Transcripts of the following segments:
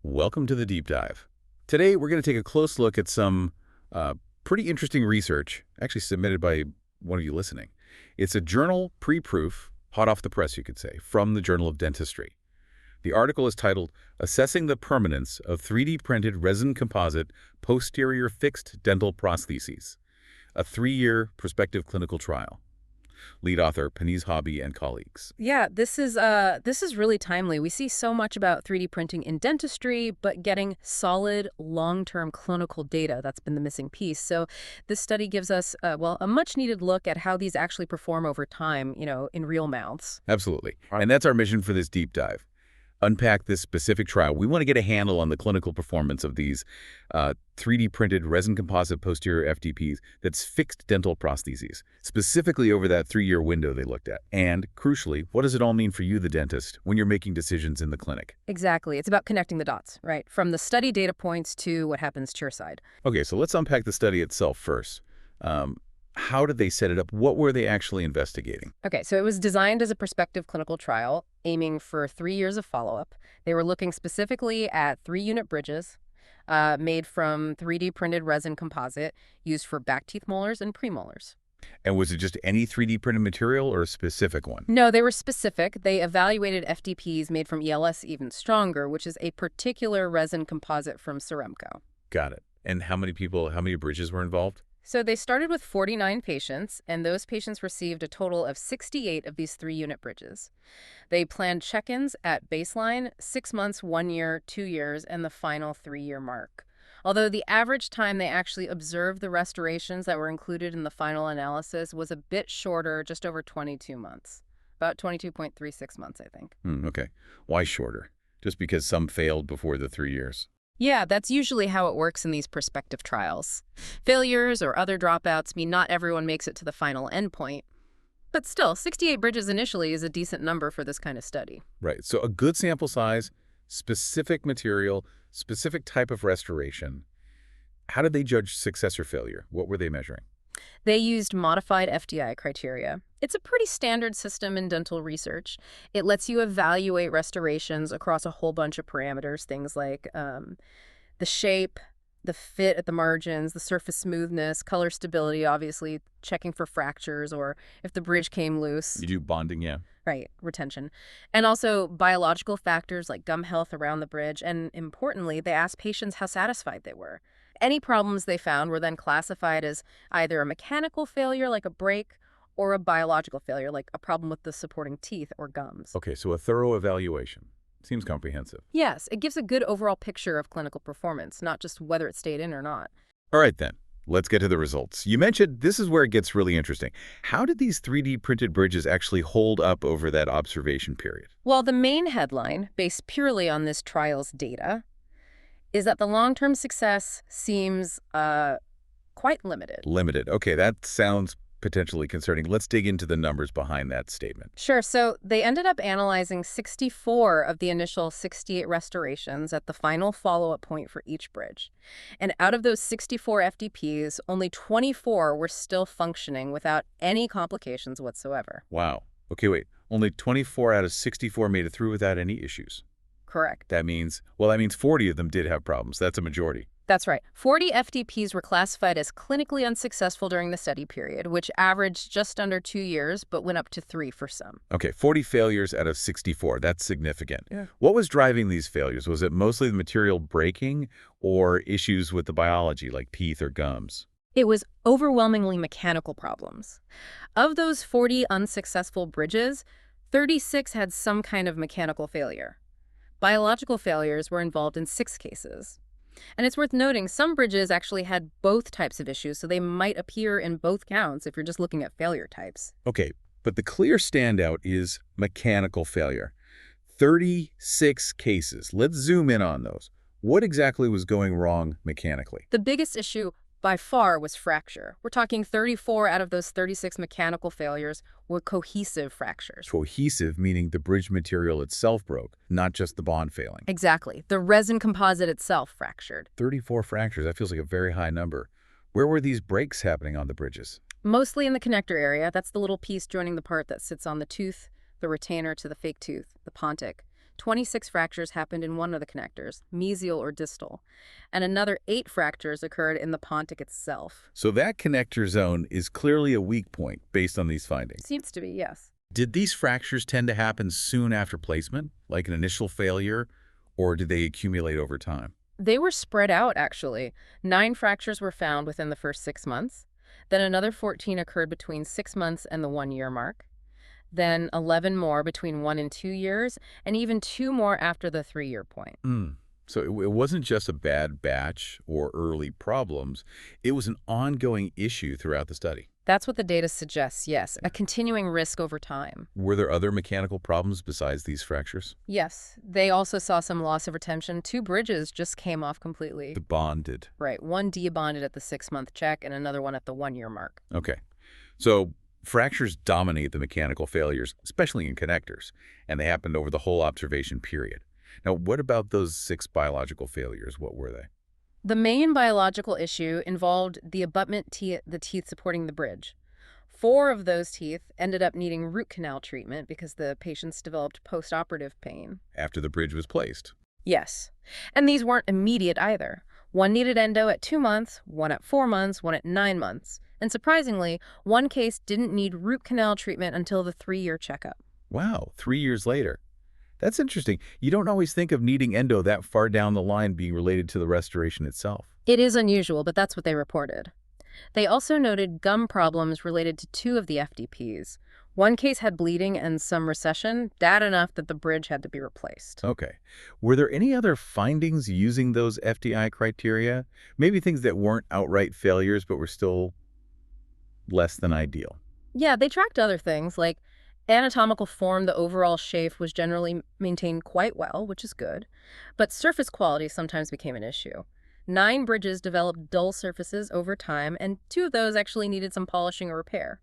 Welcome to the deep dive. Today, we're going to take a close look at some pretty interesting research, actually submitted by one of you listening. It's a journal pre-proof, hot off the press, you could say, from the Journal of Dentistry. The article is titled, Assessing the Permanence of 3D-printed Resin Composite Posterior Fixed Dental Prostheses, a 3-year prospective clinical trial. Lead author, Penise Hobby and colleagues. Yeah, this is really timely. We see so much about 3D printing in dentistry, but getting solid long-term clinical data, that's been the missing piece. So this study gives us, a much-needed look at how these actually perform over time, in real mouths. Absolutely. And that's our mission for this deep dive. Unpack this specific trial. We want to get a handle on the clinical performance of these 3D-printed resin composite posterior FDPs that's fixed dental prostheses, specifically over that 3-year window they looked at. And, crucially, what does it all mean for you, the dentist, when you're making decisions in the clinic? Exactly. It's about connecting the dots, right? From the study data points to what happens chairside. Okay, so let's unpack the study itself first. How did they set it up? What were they actually investigating? Okay, so it was designed as a prospective clinical trial, aiming for 3 years of follow-up. They were looking specifically at 3-unit bridges made from 3D printed resin composite used for back teeth molars and premolars. And was it just any 3D printed material or a specific one? No, they were specific. They evaluated FDPs made from ELS Even Stronger, which is a particular resin composite from Ceremco. Got it. And how many bridges were involved? So they started with 49 patients, and those patients received a total of 68 of these 3-unit bridges. They planned check-ins at baseline, 6 months, 1 year, 2 years, and the final 3-year mark. Although the average time they actually observed the restorations that were included in the final analysis was a bit shorter, just over 22 months. About 22.36 months, I think. Okay. Why shorter? Just because some failed before the 3 years? Yeah, that's usually how it works in these prospective trials. Failures or other dropouts mean not everyone makes it to the final endpoint. But still, 68 bridges initially is a decent number for this kind of study. Right. So a good sample size, specific material, specific type of restoration. How did they judge success or failure? What were they measuring? They used modified FDI criteria. It's a pretty standard system in dental research. It lets you evaluate restorations across a whole bunch of parameters, things like the shape, the fit at the margins, the surface smoothness, color stability, obviously, checking for fractures or if the bridge came loose. You do bonding, yeah. Right, retention. And also biological factors like gum health around the bridge. And importantly, they asked patients how satisfied they were. Any problems they found were then classified as either a mechanical failure, like a break, or a biological failure, like a problem with the supporting teeth or gums. Okay, so a thorough evaluation. Seems comprehensive. Yes, it gives a good overall picture of clinical performance, not just whether it stayed in or not. All right, then. Let's get to the results. You mentioned this is where it gets really interesting. How did these 3D printed bridges actually hold up over that observation period? Well, the main headline, based purely on this trial's data, is that the long-term success seems quite limited. Limited. Okay, that sounds potentially concerning. Let's dig into the numbers behind that statement. Sure. So they ended up analyzing 64 of the initial 68 restorations at the final follow-up point for each bridge. And out of those 64 FDPs, only 24 were still functioning without any complications whatsoever. Wow. Okay, wait. Only 24 out of 64 made it through without any issues. Correct. That means 40 of them did have problems. That's a majority. That's right. 40 FDPs were classified as clinically unsuccessful during the study period, which averaged just under 2 years, but went up to 3 for some. Okay, 40 failures out of 64. That's significant. Yeah. What was driving these failures? Was it mostly the material breaking or issues with the biology, like teeth or gums? It was overwhelmingly mechanical problems. Of those 40 unsuccessful bridges, 36 had some kind of mechanical failure. Biological failures were involved in 6 cases. And it's worth noting some bridges actually had both types of issues, so they might appear in both counts if you're just looking at failure types. Okay, but the clear standout is mechanical failure. 36 cases. Let's zoom in on those. What exactly was going wrong mechanically? The biggest issue by far was fracture. We're talking 34 out of those 36 mechanical failures were cohesive fractures. Cohesive meaning the bridge material itself broke, not just the bond failing. Exactly. The resin composite itself fractured. 34 fractures, that feels like a very high number. Where were these breaks happening on the bridges? Mostly in the connector area. That's the little piece joining the part that sits on the tooth, the retainer to the fake tooth, the pontic. 26 fractures happened in one of the connectors, mesial or distal, and another 8 fractures occurred in the pontic itself. So that connector zone is clearly a weak point based on these findings. Seems to be, yes. Did these fractures tend to happen soon after placement, like an initial failure, or did they accumulate over time? They were spread out, actually. 9 fractures were found within the first 6 months. Then another 14 occurred between 6 months and the 1-year mark. Then 11 more between 1 and 2 years, and even 2 more after the 3-year point. So it wasn't just a bad batch or early problems. It was an ongoing issue throughout the study. That's what the data suggests, yes, a continuing risk over time. Were there other mechanical problems besides these fractures? Yes, they also saw some loss of retention. 2 bridges just came off completely. The bonded. Right, one debonded at the 6-month check and another one at the 1-year mark. Okay. So fractures dominate the mechanical failures, especially in connectors, and they happened over the whole observation period. Now, what about those 6 biological failures? What were they? The main biological issue involved the abutment the teeth supporting the bridge. 4 of those teeth ended up needing root canal treatment because the patients developed postoperative pain. After the bridge was placed. Yes. And these weren't immediate either. One needed endo at 2 months, one at 4 months, one at 9 months. And surprisingly, one case didn't need root canal treatment until the 3-year checkup. Wow, 3 years later. That's interesting. You don't always think of needing endo that far down the line being related to the restoration itself. It is unusual, but that's what they reported. They also noted gum problems related to 2 of the FDPs. One case had bleeding and some recession, bad enough that the bridge had to be replaced. Okay. Were there any other findings using those FDI criteria? Maybe things that weren't outright failures but were still less than ideal? Yeah, they tracked other things, like anatomical form. The overall shape was generally maintained quite well, which is good, but surface quality sometimes became an issue. 9 bridges developed dull surfaces over time, and 2 of those actually needed some polishing or repair.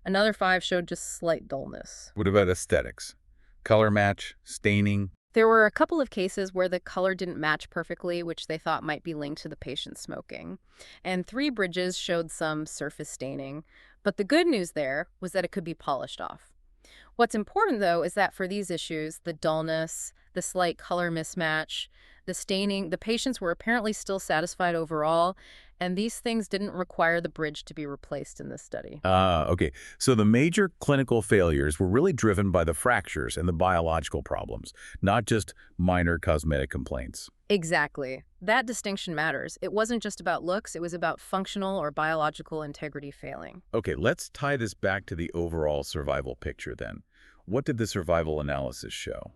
Another 5 showed just slight dullness. What about aesthetics? Color match, staining? There were a couple of cases where the color didn't match perfectly, which they thought might be linked to the patient smoking. And 3 bridges showed some surface staining, but the good news there was that it could be polished off. What's important, though, is that for these issues, the dullness, the slight color mismatch, the staining, the patients were apparently still satisfied overall, and these things didn't require the bridge to be replaced in this study. Okay. So the major clinical failures were really driven by the fractures and the biological problems, not just minor cosmetic complaints. Exactly. That distinction matters. It wasn't just about looks, it was about functional or biological integrity failing. Okay, let's tie this back to the overall survival picture then. What did the survival analysis show?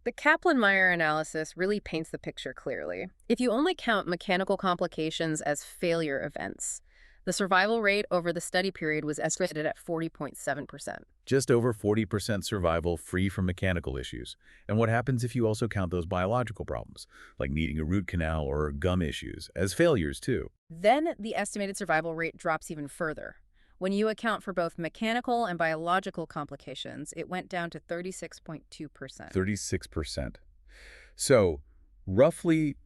The Kaplan-Meier analysis really paints the picture clearly. If you only count mechanical complications as failure events, the survival rate over the study period was estimated at 40.7%. Just over 40% survival free from mechanical issues. And what happens if you also count those biological problems, like needing a root canal or gum issues, as failures too? Then the estimated survival rate drops even further. When you account for both mechanical and biological complications, it went down to 36.2%. 36%. So, roughly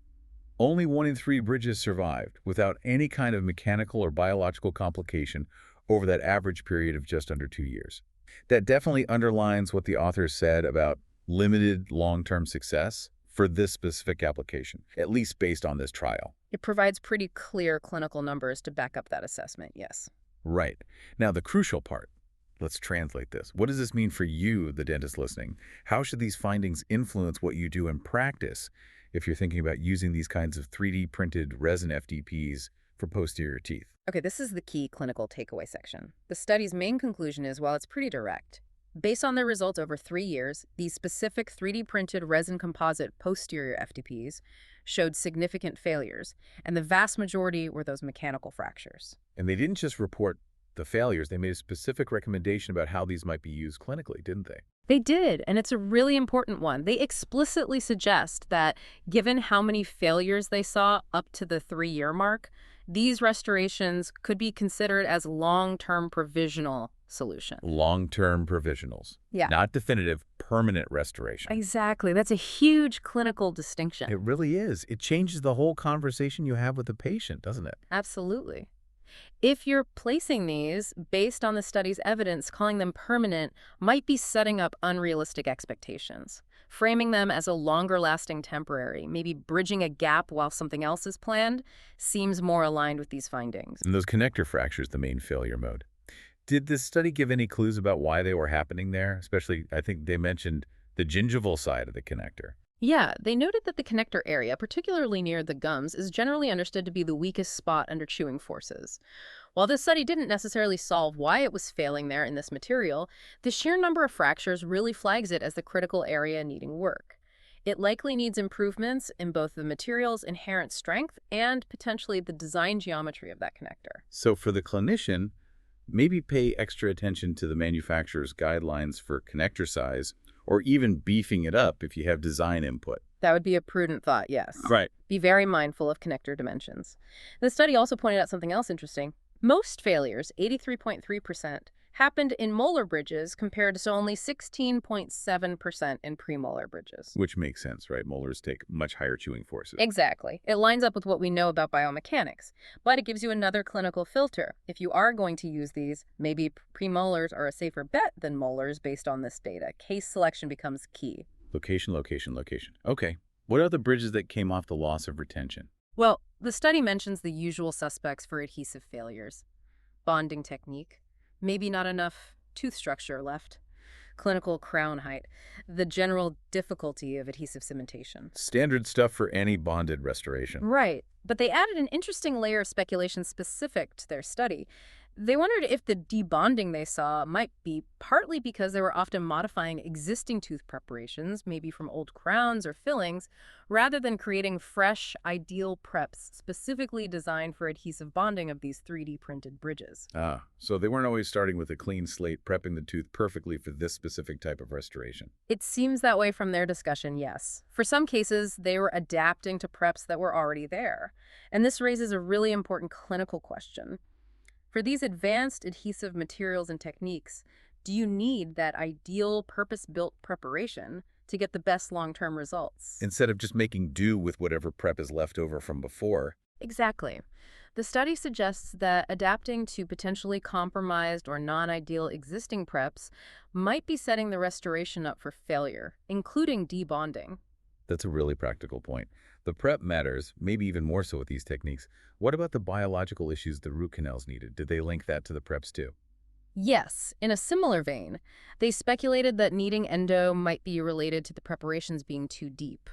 only 1 in 3 bridges survived without any kind of mechanical or biological complication over that average period of just under 2 years. That definitely underlines what the authors said about limited long-term success for this specific application, at least based on this trial. It provides pretty clear clinical numbers to back up that assessment, yes. Right. Now, the crucial part. Let's translate this. What does this mean for you, the dentist listening? How should these findings influence what you do in practice if you're thinking about using these kinds of 3D-printed resin FDPs for posterior teeth? Okay, this is the key clinical takeaway section. The study's main conclusion is, well, it's pretty direct. Based on their results over 3 years, these specific 3D-printed resin composite posterior FDPs showed significant failures, and the vast majority were those mechanical fractures. And they didn't just report the failures, they made a specific recommendation about how these might be used clinically, didn't they? They did, and it's a really important one. They explicitly suggest that given how many failures they saw up to the 3-year mark, these restorations could be considered as long-term provisional solution. Long-term provisionals. Yeah. Not definitive, permanent restoration. Exactly. That's a huge clinical distinction. It really is. It changes the whole conversation you have with the patient, doesn't it? Absolutely. If you're placing these based on the study's evidence, calling them permanent might be setting up unrealistic expectations. Framing them as a longer-lasting temporary, maybe bridging a gap while something else is planned, seems more aligned with these findings. And those connector fractures, the main failure mode. Did this study give any clues about why they were happening there? Especially, I think they mentioned the gingival side of the connector. Yeah, they noted that the connector area, particularly near the gums, is generally understood to be the weakest spot under chewing forces. While this study didn't necessarily solve why it was failing there in this material, the sheer number of fractures really flags it as the critical area needing work. It likely needs improvements in both the material's inherent strength and potentially the design geometry of that connector. So for the clinician, maybe pay extra attention to the manufacturer's guidelines for connector size, or even beefing it up if you have design input. That would be a prudent thought, yes. Right. Be very mindful of connector dimensions. The study also pointed out something else interesting. Most failures, 83.3%, happened in molar bridges compared to only 16.7% in premolar bridges. Which makes sense, right? Molars take much higher chewing forces. Exactly. It lines up with what we know about biomechanics, but it gives you another clinical filter. If you are going to use these, maybe premolars are a safer bet than molars based on this data. Case selection becomes key. Location, location, location. Okay. What are the bridges that came off the loss of retention? Well, the study mentions the usual suspects for adhesive failures. Bonding technique, maybe not enough tooth structure left, clinical crown height, the general difficulty of adhesive cementation. Standard stuff for any bonded restoration. Right, but they added an interesting layer of speculation specific to their study. They wondered if the debonding they saw might be partly because they were often modifying existing tooth preparations, maybe from old crowns or fillings, rather than creating fresh, ideal preps specifically designed for adhesive bonding of these 3D printed bridges. Ah, so they weren't always starting with a clean slate, prepping the tooth perfectly for this specific type of restoration. It seems that way from their discussion, yes. For some cases, they were adapting to preps that were already there. And this raises a really important clinical question. For these advanced adhesive materials and techniques, do you need that ideal purpose-built preparation to get the best long-term results? Instead of just making do with whatever prep is left over from before. Exactly. The study suggests that adapting to potentially compromised or non-ideal existing preps might be setting the restoration up for failure, including debonding. That's a really practical point. The prep matters, maybe even more so with these techniques. What about the biological issues the root canals needed? Did they link that to the preps too? Yes, in a similar vein, they speculated that needing endo might be related to the preparations being too deep.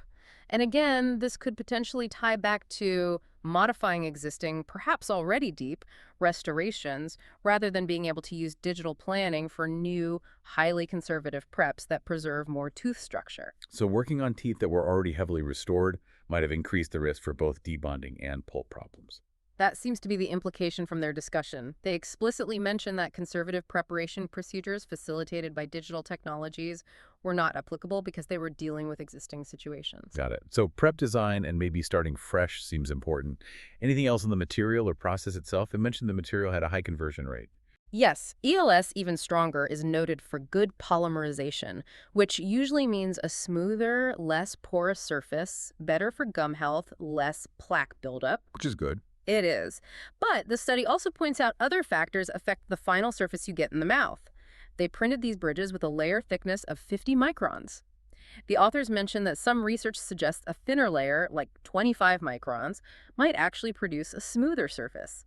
And again, this could potentially tie back to modifying existing, perhaps already deep, restorations, rather than being able to use digital planning for new, highly conservative preps that preserve more tooth structure. So working on teeth that were already heavily restored might have increased the risk for both debonding and pulp problems. That seems to be the implication from their discussion. They explicitly mention that conservative preparation procedures facilitated by digital technologies were not applicable because they were dealing with existing situations. Got it. So prep design and maybe starting fresh seems important. Anything else in the material or process itself? It mentioned the material had a high conversion rate. Yes, ELS Even Stronger is noted for good polymerization, which usually means a smoother, less porous surface, better for gum health, less plaque buildup. Which is good. It is. But the study also points out other factors affect the final surface you get in the mouth. They printed these bridges with a layer thickness of 50 microns. The authors mentioned that some research suggests a thinner layer, like 25 microns, might actually produce a smoother surface.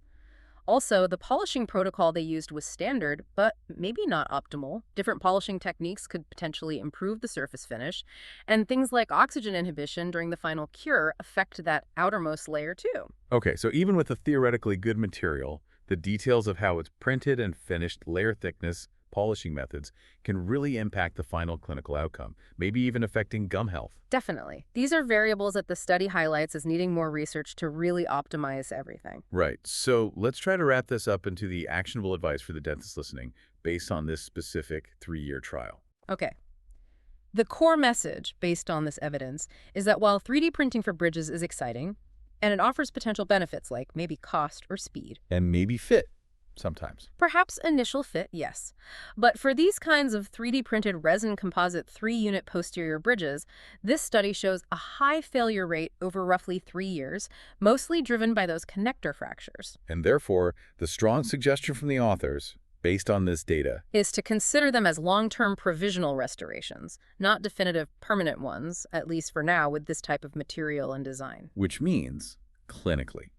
Also, the polishing protocol they used was standard, but maybe not optimal. Different polishing techniques could potentially improve the surface finish, and things like oxygen inhibition during the final cure affect that outermost layer too. Okay, so even with a theoretically good material, the details of how it's printed and finished, layer thickness, polishing methods can really impact the final clinical outcome, maybe even affecting gum health. Definitely. These are variables that the study highlights as needing more research to really optimize everything. Right. So let's try to wrap this up into the actionable advice for the dentist listening based on this specific 3-year trial. Okay. The core message, based on this evidence, is that while 3D printing for bridges is exciting, and it offers potential benefits like maybe cost or speed, And maybe fit sometimes. perhaps initial fit, yes. But for these kinds of 3D printed resin composite 3-unit posterior bridges, this study shows a high failure rate over roughly 3 years, mostly driven by those connector fractures. And therefore, the strong suggestion from the authors based on this data, is to consider them as long-term provisional restorations, not definitive permanent ones, at least for now with this type of material and design. which means clinically.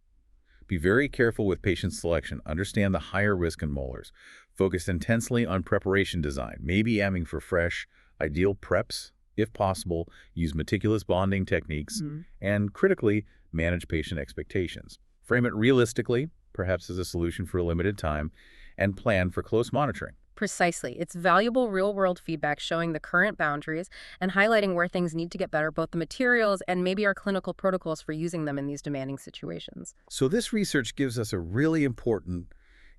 Be very careful with patient selection. Understand the higher risk in molars. Focus intensely on preparation design, maybe aiming for fresh, ideal preps. If possible, use meticulous bonding techniques, and critically, manage patient expectations. Frame it realistically, perhaps as a solution for a limited time, and plan for close monitoring. Precisely. It's valuable real-world feedback showing the current boundaries and highlighting where things need to get better, both the materials and maybe our clinical protocols for using them in these demanding situations. So this research gives us a really important,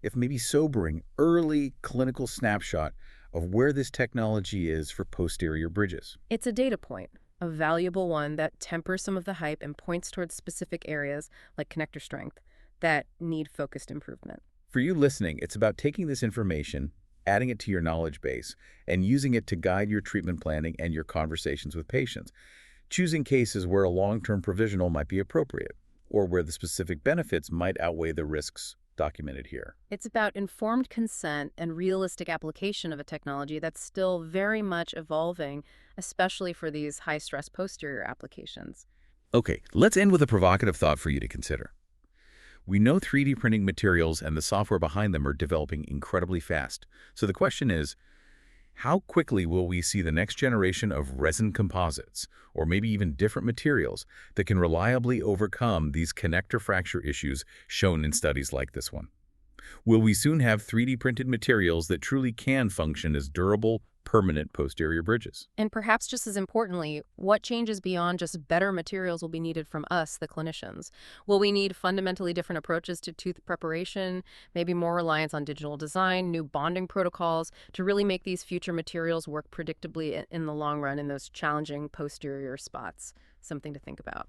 if maybe sobering, early clinical snapshot of where this technology is for posterior bridges. It's a data point, a valuable one that tempers some of the hype and points towards specific areas, like connector strength, that need focused improvement. For you listening, it's about taking this information, adding it to your knowledge base, and using it to guide your treatment planning and your conversations with patients. Choosing cases where a long-term provisional might be appropriate, or where the specific benefits might outweigh the risks documented here. It's about informed consent and realistic application of a technology that's still very much evolving, especially for these high-stress posterior applications. Okay, let's end with a provocative thought for you to consider. We know 3D printing materials and the software behind them are developing incredibly fast. So the question is, how quickly will we see the next generation of resin composites, or maybe even different materials, that can reliably overcome these connector fracture issues shown in studies like this one? Will we soon have 3D printed materials that truly can function as durable, permanent posterior bridges? And perhaps just as importantly, what changes beyond just better materials will be needed from us, the clinicians? Will we need fundamentally different approaches to tooth preparation, maybe more reliance on digital design, new bonding protocols, to really make these future materials work predictably in the long run in those challenging posterior spots? Something to think about.